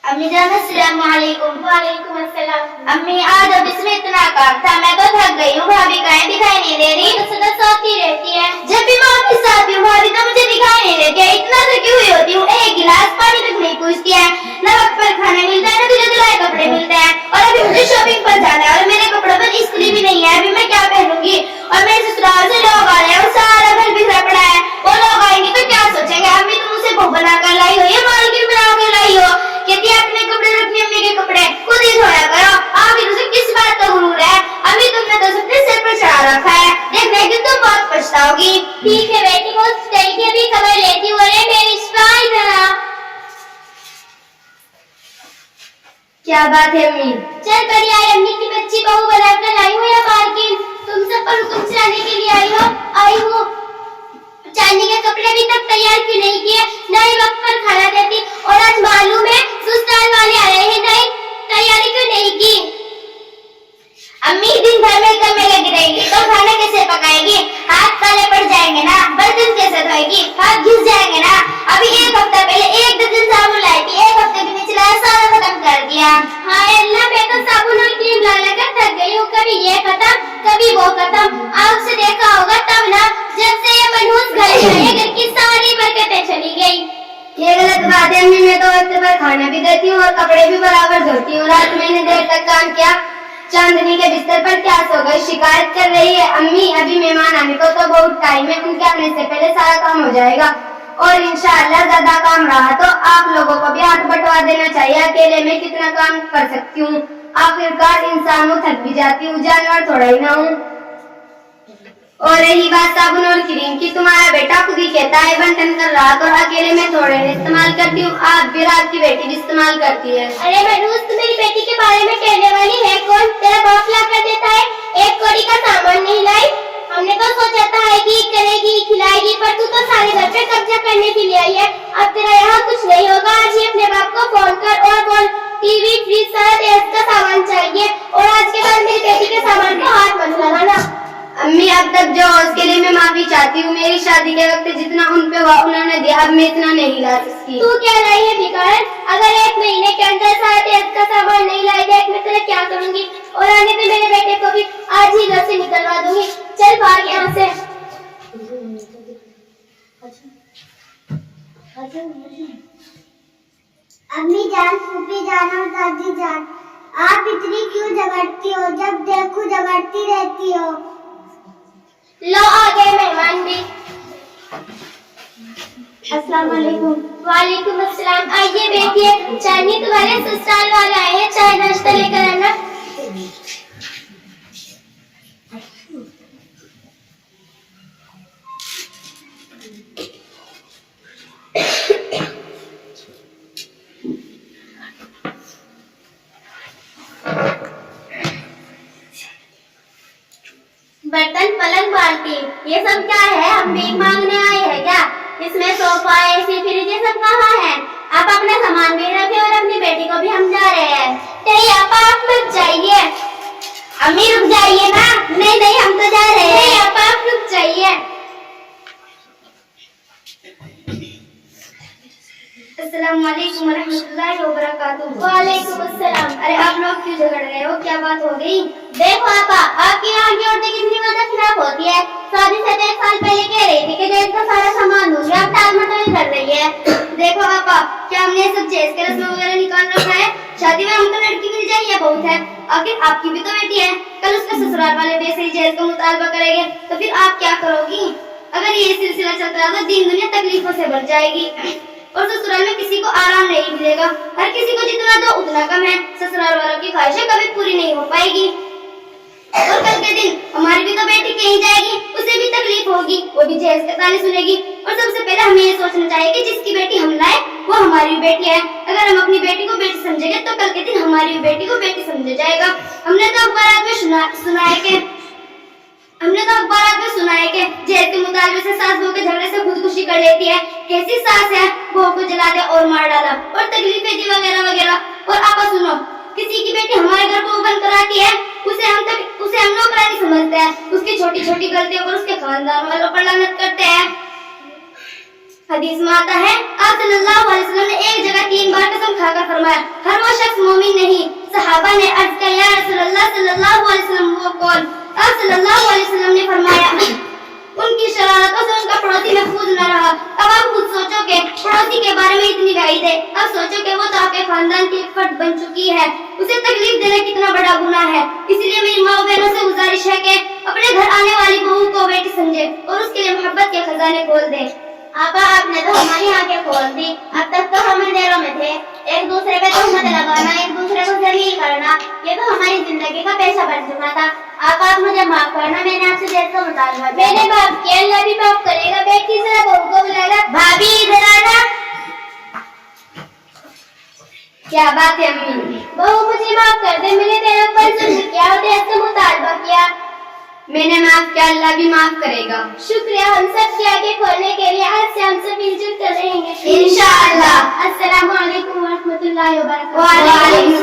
अम्मी जान अस्सलाम वालेकुम। वालेकुम अस्सलाम। अम्मी आज ऑफिस में इतना काम था, मैं तो थक गई हूँ। भाभी कहीं दिखाई नहीं दे रही? सदा सोती रहती है। जब भी मैं ऑफिस आती हूँ भाभी तो मुझे दिखाई नहीं देती है। इतना थकी हुई होती हूँ, एक गिलास पानी तक नहीं पूछती है। न वक्त पर खाना मिलता है, न तुझे धुलाए कपड़े मिलते हैं। और अभी मुझे शॉपिंग पर जाना है और मेरे कपड़ों पर इस्त्री भी नहीं है। अभी मैं क्या पहनूंगी? और मेरे ससुराल से लोग आ रहे हैं और सारा घर बिखरा पड़ा है। वो लोग आएंगे तो क्या सोचेंगे? अम्मी तुम उसे बहू बनाकर लाई हो या मालकिन बनाकर लाई हो? कहती है अपने कपड़े रखनी, अम्मी के कपड़े खुद ही धोया करो। आखिर उसे किस बात का गुरूर है? अम्मी तुमने तो अपने सिर पर चढ़ा रखा है, देखने की तुम बहुत पछताओगी। ठीक है बेटी, वो चल के भी खबर लेती हूँ। अरे मेरी स्पाई जरा। क्या बात है अम्मी? चल बढ़िया है, अम्मी की बच्ची बहू बनाकर लाई हो या मालकिन? तुम सब पर हुक्म चलाने के लिए आई हो। चांदी के कपड़े भी तक तैयार क्यों नहीं किए? नहीं वक्त पर खाना देती। और आज मालूम है ससुराल वाले आ रहे हैं, नहीं तैयारी क्यों नहीं की? अम्मी दिन भर में कम में लगी रहेगी तो खाना कैसे पकाएगी? हाथ काले पड़ जाएंगे ना, बर्तन कैसे धोएगी? हाथ घिस जाएंगे ना। अभी एक हफ्ता पहले 1 दर्जन साबुन लाई थी, 1 हफ्ते भी नहीं चलाया, सारा खत्म कर दिया। हाय अल्लाह, मैं तो साबुन और क्रीम ला कर थक गई हूँ। कभी ये खत्म कभी वो खत्म। आँख से देखा होगा तब ना, जब से ये मनहूस घर में है, घर की सारी बरकतें चली गई। ये गलत बात है अम्मी, मैं तो वक्त पर खाना भी देती हूँ और कपड़े भी बराबर धोती हूँ। रात मैंने देर तक काम किया, चांदनी के बिस्तर पर क्या सो गई, शिकायत कर रही है। अम्मी अभी मेहमान आने को तो बहुत टाइम है, उनके आने से पहले सारा काम हो जाएगा। और इंशाअल्लाह ज्यादा काम रहा तो आप लोगों को भी हाथ बंटवा देना चाहिए। अकेले में कितना काम कर सकती हूँ? आखिरकार इंसान हूँ, थक भी जाती हूँ, जानवर थोड़ा ही ना हूँ। और रही बात साबुन और क्रीम की, तुम्हारा बेटा खुद ही कहता है बंटन कर रहा तो अकेले में थोड़े इस्तेमाल करती हूँ। आप भी रात की बेटी भी इस्तेमाल करती है। अरे मनहूस, तू मेरी बेटी के बारे में कहने वाली है कौन? तेरा बाप ला कर देता है, एक कौड़ी का सामान नहीं लाई। हमने तो सोचा था आएगी, करेगी, खिलाएगी, पर तू तो सारे घर पे कब्जा करने के लिए आई है। अब तेरा यहाँ कुछ नहीं होगा। आज ही अपने बाप को फोन कर और बोल टीवी फ्रिज सारा तेज का सामान चाहिए। और आज के बाद मेरी बेटी के सामान को हाथ मत लगाना। अम्मी अब तक जो उसके लिए मैं माफी चाहती हूँ। मेरी शादी के वक्त जितना उन पे हुआ उन्होंने दिया, अब मैं इतना नहीं ला सकती। तू क्या लाई है बिगाड़? अगर 1 महीने के अंदर सारा तेज का सामान नहीं लाई, देख मैं तेरे क्या करूंगी। और आने पे मेरे बेटे को भी आज ही घर से निकलवा दूंगी। चल भाग यहाँ से। अम्मी जान, फूफी जान और दादी जान, आप इतनी क्यों झगड़ती हो? जब देखो झगड़ती रहती हो। लो आ गए मेहमान भी। अस्सलाम वालेकुम। वालेकुम अस्सलाम। आइए बैठिए। चांदनी तुम्हारे ससुराल वाले आए हैं, चाय नाश्ता लेकर आना। बर्तन पलंग बाल्टी ये सब क्या है? हम भीख मांगने आए हैं क्या? इसमें सोफा एसी फ्रिज ये सब कहाँ है? आप अपना सामान भी रखे और अपनी बेटी को भी हम जा रहे हैं। नहीं आप रुक जाइए। अम्मी रुक जाइए ना। नहीं नहीं हम तो जा रहे हैं। नहीं आप रुक जाइए। अस्सलाम वालेकुम रहमतुल्लाहि व बरकातुहू। वालेकुम अस्सलाम। अरे आप लोग क्यों झगड़ रहे हो? क्या बात हो गई? देखो आपा, आपकी यहाँ की औरतें कितनी ज्यादा खिलाफ होती है। शादी से 1 साल पहले कह रही थी कि जेल का सारा सामान दूंगी, अब टाल मटोल कर रही है। देखो आपा, क्या हमने सब जेज के रस्म वगैरह निकाल रखा है? शादी में हमको लड़की मिल जाए ये बहुत है। आखिर आपकी भी तो बेटी है। कल उसके ससुराल वाले भी ऐसे जेज का मुतालबा करेंगे तो फिर आप क्या करोगी? अगर ये सिलसिला चलता रहा तो दिन दुनिया तकलीफों से भर जाएगी और ससुराल में किसी को आराम नहीं मिलेगा। हर किसी को जितना दो उतना कम है। ससुराल वालों की ख्वाहिशें कभी पूरी नहीं हो पाएगी। और कल के दिन हमारी भी तो बेटी कहीं जाएगी, उसे भी तकलीफ होगी, वो भी जेल के ताने सुनेगी। और सबसे पहले हमें ये सोचना चाहिए कि जिसकी बेटी हम लाए वो हमारी भी बेटी है। अगर हम अपनी बेटी को बेटी समझेंगे तो कल के दिन हमारी भी बेटी को बेटी समझा जाएगा। हमने तो अखबार में सुना है कि जेल के मुताबिक से सास बहू के झगड़े से खुदकुशी कर लेती है। कैसी सास है, बहू को जला दिया और मार डाला और तकलीफें दी वगैरह वगैरह। और आपा सुनो, किसी की बेटी हमारे घर को ओपन कराती है, उसे हम नौकरानी समझते हैं। उसकी छोटी छोटी गलतियों पर उसके खानदान वालों पर लानत करते हैं। हदीस में आता है आप सल्लल्लाहु अलैहि वसल्लम ने एक जगह 3 बार कसम खाकर फरमाया, हर वो शख्स मोमिन नहीं। सहाबा ने अर्ज किया, या रसूलल्लाह सल्लल्लाहु अलैहि वसल्लम वो कौन? आप सल्लल्लाहु अलैहि वसल्लम ने फरमाया, उनकी शरारतों से उनका पड़ोसी महफूज न रहा। अब आप खुद सोचो कि पड़ोसी के बारे में इतनी वईद है, अब सोचो कि वो तो आपके खानदान की एक फर्द बन चुकी है, उसे तकलीफ देना कितना बड़ा गुनाह है। इसलिए मेरी माँ बहनों से गुजारिश है कि अपने घर आने वाली बहू को बेटी समझे और उसके लिए मोहब्बत के खजाने खोल दे। आपा, आपने तो हमारी आंखें खोल दी। अब तक तो हम अंधेरों में थे। एक दूसरे पे तोहमत लगाना, एक दूसरे को जलील करना, ये तो हमारी जिंदगी का पेशा बन चुका था। आप मुझे माफ करना, मैंने आपसे जेल का मुतालबा किया। मैंने माफ किया, अल्लाह भी माफ करेगा। बेटी जरा बहू को बुलाना। भाभी इधर आना। क्या बात है अम्मी? बहू मुझे माफ कर दे, मैंने तेरे ऊपर जुल्म किया और तेरे से मुतालबा किया। मैंने माफ किया, अल्लाह भी माफ करेगा। शुक्रिया हम सब की आंखें खोलने के लिए। आज से हम सब मिलजुल कर रहेंगे इंशाअल्लाह। अस्सलामु अलैकुम व रहमतुल्लाहि व बरकातहू। वालेकुम